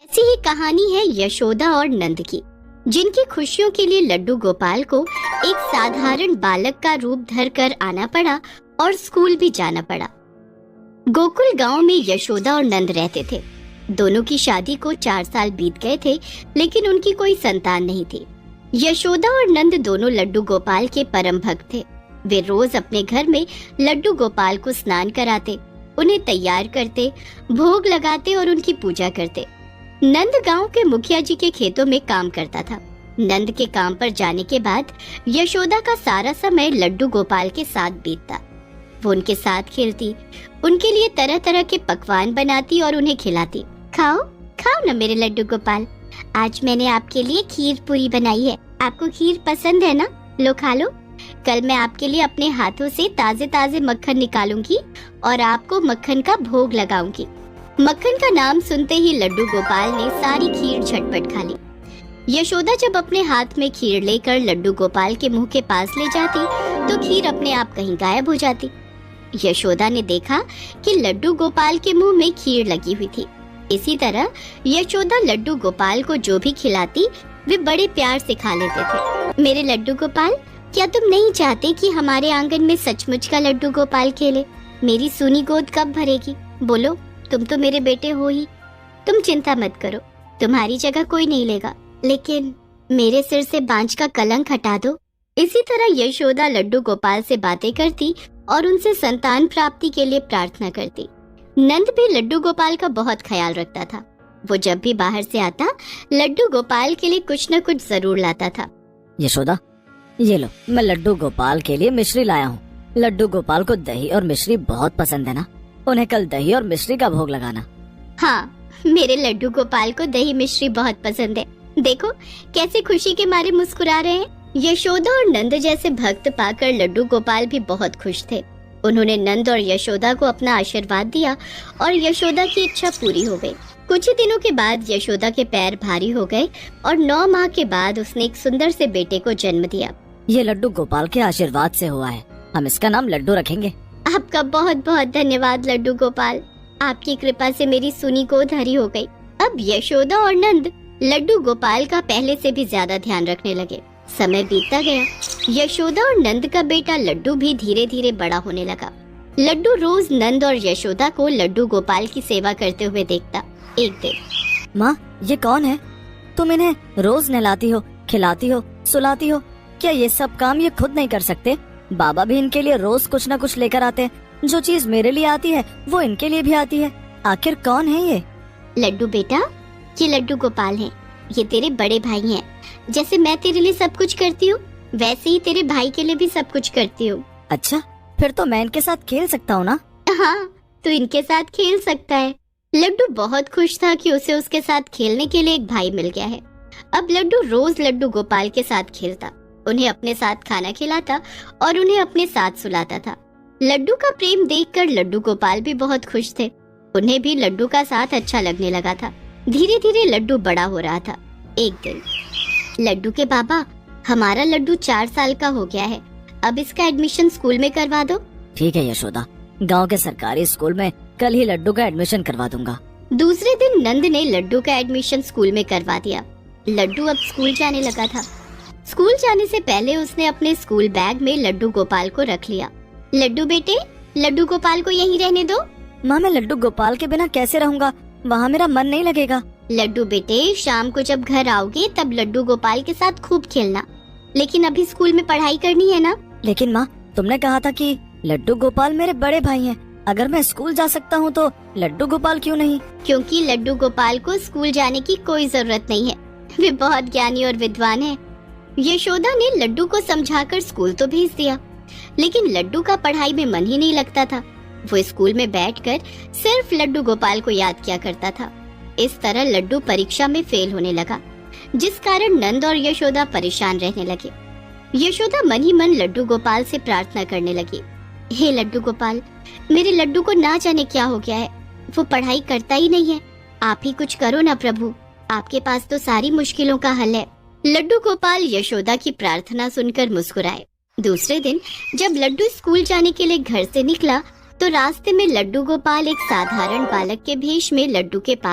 ऐसी ही कहानी है यशोदा और नंद की, जिनकी खुशियों के लिए लड्डू गोपाल को एक साधारण बालक का रूप धरकर आना पड़ा और स्कूल भी जाना पड़ा। गोकुल गांव में यशोदा और नंद रहते थे। दोनों की शादी को 4 साल बीत गए थे, लेकिन उनकी कोई संतान नहीं थी। यशोदा और नंद दोनों लड्डू गोपाल के परम भक्त थे। वे रोज अपने घर में लड्डू गोपाल को स्नान कराते, उन्हें तैयार करते, भोग लगाते और उनकी पूजा करते। नंद गांव के मुखिया जी के खेतों में काम करता था। नंद के काम पर जाने के बाद यशोदा का सारा समय लड्डू गोपाल के साथ बीतता। वो उनके साथ खेलती, उनके लिए तरह तरह के पकवान बनाती और उन्हें खिलाती। खाओ खाओ न मेरे लड्डू गोपाल, आज मैंने आपके लिए खीर पूरी बनाई है। आपको खीर पसंद है ना? लो खा लो। कल मैं आपके लिए अपने हाथों से ताजे ताजे मक्खन निकालूंगी और आपको मक्खन का भोग लगाऊंगी। मक्खन का नाम सुनते ही लड्डू गोपाल ने सारी खीर झटपट खा ली। यशोदा जब अपने हाथ में खीर लेकर लड्डू गोपाल के मुंह के पास ले जाती तो खीर अपने आप कहीं गायब हो जाती। यशोदा ने देखा कि लड्डू गोपाल के मुंह में खीर लगी हुई थी। इसी तरह यशोदा लड्डू गोपाल को जो भी खिलाती वे बड़े प्यार से खा लेते थे। मेरे लड्डू गोपाल, क्या तुम नहीं चाहते कि हमारे आंगन में सचमुच का लड्डू गोपाल खेले? मेरी सूनी गोद कब भरेगी? बोलो, तुम तो मेरे बेटे हो ही। तुम चिंता मत करो, तुम्हारी जगह कोई नहीं लेगा, लेकिन मेरे सिर से बांझ का कलंक हटा दो। इसी तरह यशोदा लड्डू गोपाल से बातें करती और उनसे संतान प्राप्ति के लिए प्रार्थना करती। नंद भी लड्डू गोपाल का बहुत ख्याल रखता था। वो जब भी बाहर से आता लड्डू गोपाल के लिए कुछ न कुछ जरूर लाता था। यशोदा, ये लो, मैं लड्डू गोपाल के लिए मिश्री लाया हूँ। लड्डू गोपाल को दही और मिश्री बहुत पसंद है ना, उन्हें कल दही और मिश्री का भोग लगाना। हाँ, मेरे लड्डू गोपाल को दही मिश्री बहुत पसंद है। देखो कैसे खुशी के मारे मुस्कुरा रहे हैं। यशोदा और नंद जैसे भक्त पाकर लड्डू गोपाल भी बहुत खुश थे। उन्होंने नंद और यशोदा को अपना आशीर्वाद दिया और यशोदा की इच्छा पूरी हो गई। कुछ ही दिनों के बाद यशोदा के पैर भारी हो गए और 9 माह के बाद उसने एक सुंदर से बेटे को जन्म दिया। ये लड्डू गोपाल के आशीर्वाद से हुआ है, हम इसका नाम लड्डू रखेंगे। आपका बहुत बहुत धन्यवाद लड्डू गोपाल, आपकी कृपा से मेरी सुनी गोद हरी हो गई। अब यशोदा और नंद लड्डू गोपाल का पहले से भी ज्यादा ध्यान रखने लगे। समय बीतता गया। यशोदा और नंद का बेटा लड्डू भी धीरे धीरे बड़ा होने लगा। लड्डू रोज नंद और यशोदा को लड्डू गोपाल की सेवा करते हुए देखता। एक दिन, माँ, ये कौन है? तुम इन्हें रोज नहलाती हो, खिलाती हो, सुलाती हो, क्या ये सब काम ये खुद नहीं कर सकते? बाबा भी इनके लिए रोज कुछ न कुछ लेकर आते हैं। जो चीज मेरे लिए आती है वो इनके लिए भी आती है। आखिर कौन है ये? लड्डू बेटा, ये लड्डू गोपाल हैं। ये तेरे बड़े भाई हैं। जैसे मैं तेरे लिए सब कुछ करती हूँ, वैसे ही तेरे भाई के लिए भी सब कुछ करती हूँ। अच्छा, फिर तो मैं इनके साथ खेल सकता हूँ ना? हाँ, तू इनके साथ खेल सकता है। लड्डू बहुत खुश था कि उसे उसके साथ खेलने के लिए एक भाई मिल गया है। अब लड्डू रोज लड्डू गोपाल के साथ खेलता, उन्हें अपने साथ खाना खिलाता और उन्हें अपने साथ सुलाता था। लड्डू का प्रेम देखकर लड्डू गोपाल भी बहुत खुश थे। उन्हें भी लड्डू का साथ अच्छा लगने लगा था। धीरे धीरे लड्डू बड़ा हो रहा था। एक दिन, लड्डू के बाबा, हमारा लड्डू 4 साल का हो गया है, अब इसका एडमिशन स्कूल में करवा दो। ठीक है यशोदा, गांव के सरकारी स्कूल में कल ही लड्डू का एडमिशन करवा दूंगा। दूसरे दिन नंद ने लड्डू का एडमिशन स्कूल में करवा दिया। लड्डू अब स्कूल जाने लगा था। स्कूल जाने से पहले उसने अपने स्कूल बैग में लड्डू गोपाल को रख लिया। लड्डू बेटे, लड्डू गोपाल को यहीं रहने दो। माँ, मैं लड्डू गोपाल के बिना कैसे रहूँगा? वहाँ मेरा मन नहीं लगेगा। लड्डू बेटे, शाम को जब घर आओगे तब लड्डू गोपाल के साथ खूब खेलना, लेकिन अभी स्कूल में पढ़ाई करनी है ना। लेकिन माँ, तुमने कहा था कि लड्डू गोपाल मेरे बड़े भाई हैं। अगर मैं स्कूल जा सकता हूँ तो लड्डू गोपाल क्यों नहीं? क्योंकि लड्डू गोपाल को स्कूल जाने की कोई जरूरत नहीं है, वे बहुत ज्ञानी और विद्वान हैं। यशोदा ने लड्डू को समझाकर स्कूल तो भेज दिया, लेकिन लड्डू का पढ़ाई में मन ही नहीं लगता था। वो स्कूल में बैठकर सिर्फ लड्डू गोपाल को याद किया करता था। इस तरह लड्डू परीक्षा में फेल होने लगा, जिस कारण नंद और यशोदा परेशान रहने लगे। यशोदा मन ही मन लड्डू गोपाल से प्रार्थना करने लगी, हे लड्डू गोपाल, मेरे लड्डू को ना जाने क्या हो गया है, वो पढ़ाई करता ही नहीं है। आप ही कुछ करो ना प्रभु, आपके पास तो सारी मुश्किलों का हल है। लड्डू गोपाल यशोदा की प्रार्थना सुनकर मुस्कुराए। दूसरे दिन जब लड्डू स्कूल जाने के लिए घर से निकला तो रास्ते में लड्डू गोपाल एक साधारण बालक के भेष में लड्डू के पास